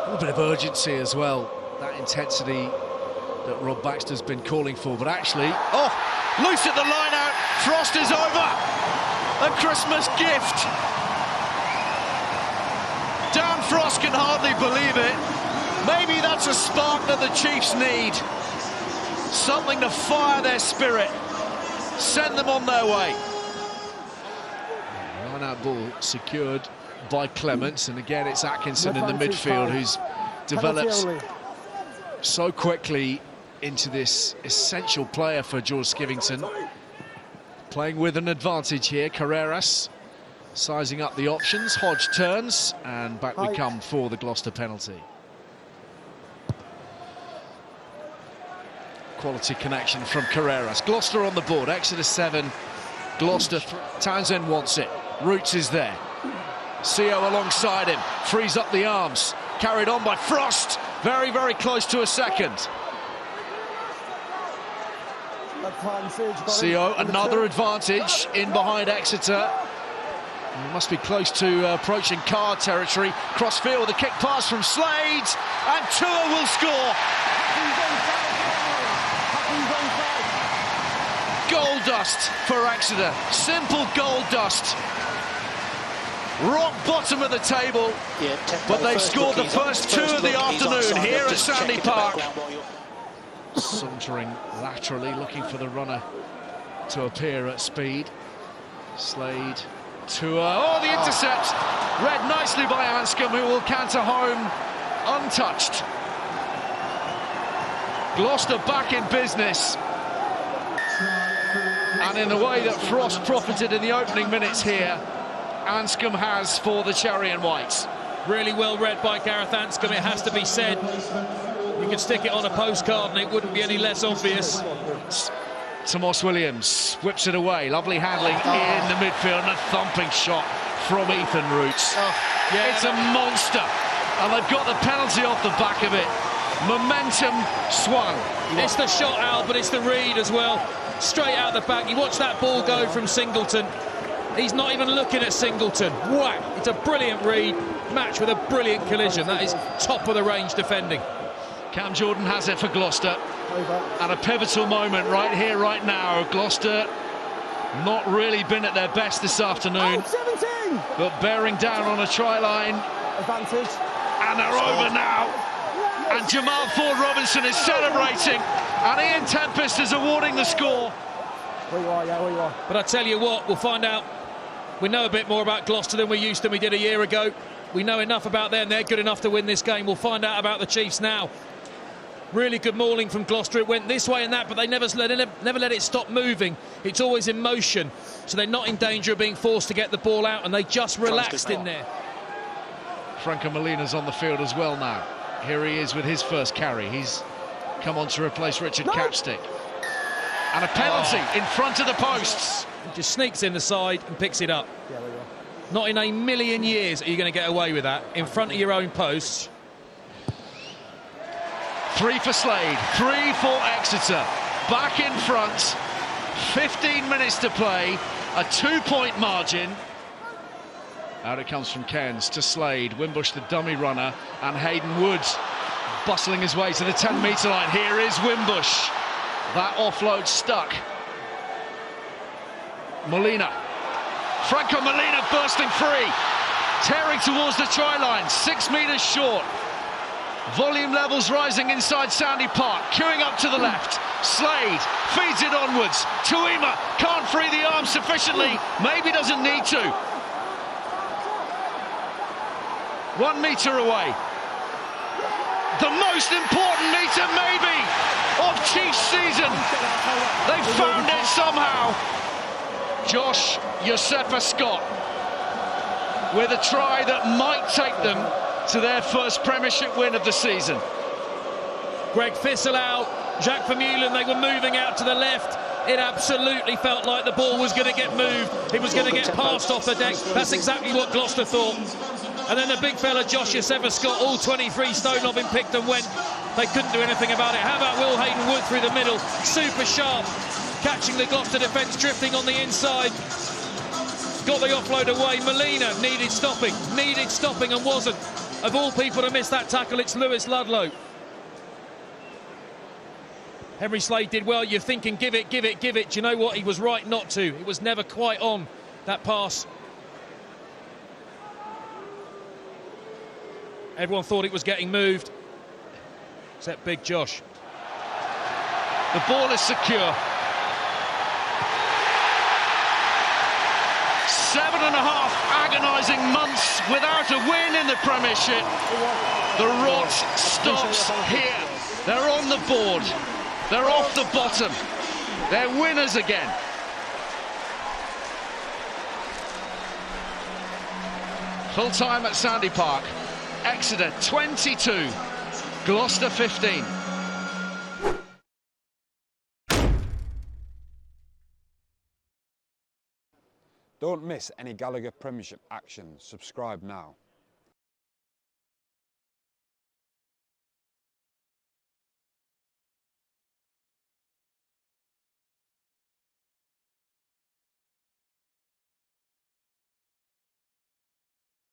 A little bit of urgency as well, that intensity that Rob Baxter's been calling for, but actually, loose at the line out, Frost is over! A Christmas gift! Dan Frost can hardly believe it. Maybe that's a spark that the Chiefs need. Something to fire their spirit, send them on their way. Line-out ball secured by Clements, and again it's Atkinson in the midfield who's developed so quickly into this essential player for George Skivington. Playing with an advantage here, Carreras sizing up the options, Hodge turns, and back we come for the Gloucester penalty. Quality connection from Carreras. Gloucester on the board, Exeter 7, Gloucester 3. Townsend wants it, Roots is there. CO alongside him, frees up the arms, carried on by Frost, very, very close to a second. CO, another advantage in behind Exeter. He must be close to approaching card territory. Crossfield with a kick pass from Slade, and Tua will score. Goal dust for Exeter, simple goal dust. Rock bottom of the table, but they've scored the first two of the afternoon here at Sandy Park. Sauntering laterally, looking for the runner to appear at speed. Slade, Tua, the intercept! Read nicely by Anscombe, who will canter home untouched. Gloucester back in business. And in the way that Frost profited in the opening minutes here, Anscombe has for the Cherry and Whites. Really well read by Gareth Anscombe, it has to be said. You could stick it on a postcard and it wouldn't be any less obvious. Tomas Williams whips it away, lovely handling in the midfield, and a thumping shot from Ethan Roots. It's a monster, and they've got the penalty off the back of it. Momentum swung. It's the shot out, but it's the read as well. Straight out the back. You watch that ball go from Singleton. He's not even looking at Singleton. Whack! It's a brilliant read, matched with a brilliant collision. That is top of the range defending. Cam Jordan has it for Gloucester. At a pivotal moment right here, right now. Gloucester not really been at their best this afternoon, but bearing down on a try line. Advantage. And they're over now. And Jamal Ford-Robinson is celebrating, and Ian Tempest is awarding the score. Where you are. But I tell you what, we'll find out. We know a bit more about Gloucester than we did a year ago. We know enough about them. They're good enough to win this game. We'll find out about the Chiefs now. Really good mauling from Gloucester. It went this way and that, but they never let it stop moving. It's always in motion, so they're not in danger of being forced to get the ball out, and they just relaxed in there. Franco Molina's on the field as well now. Here he is with his first carry. He's come on to replace Richard Capstick. And a penalty in front of the posts. He just sneaks in the side and picks it up. Not in a million years are you going to get away with that in front of your own posts. 3 for Slade, 3 for Exeter. Back in front, 15 minutes to play, a 2-point margin. Out it comes from Cairns to Slade, Wimbush the dummy runner, and Hayden Woods bustling his way to the 10-metre line. Here is Wimbush. That offload stuck. Molina. Franco Molina bursting free. Tearing towards the try line, 6 metres short. Volume levels rising inside Sandy Park, queuing up to the left. Slade feeds it onwards. Tuima can't free the arm sufficiently, maybe doesn't need to. 1 metre away. The most important metre maybe of Chiefs season. They found it somehow. Josh Josefa Scott with a try that might take them to their first Premiership win of the season. Greg Thistle out, Jacques Vermeulen, they were moving out to the left. It absolutely felt like the ball was going to get moved. It was going to get passed off the deck. That's exactly what Gloucester thought. And then the big fella, Josh Josefa Scott, all 23 stone of him, picked and went. They couldn't do anything about it. How about Will Hayden Wood through the middle? Super sharp, catching the Gloucester defence, drifting on the inside. Got the offload away. Molina needed stopping and wasn't. Of all people to miss that tackle, it's Lewis Ludlow. Henry Slade did well. You're thinking, give it, give it, give it. Do you know what? He was right not to. It was never quite on, that pass. Everyone thought it was getting moved, except Big Josh. The ball is secure. 7.5 agonising months without a win in the Premiership. The rot stops here. They're on the board. They're off the bottom. They're winners again. Full time at Sandy Park. Exeter 22, Gloucester 15. Don't miss any Gallagher Premiership action. Subscribe now.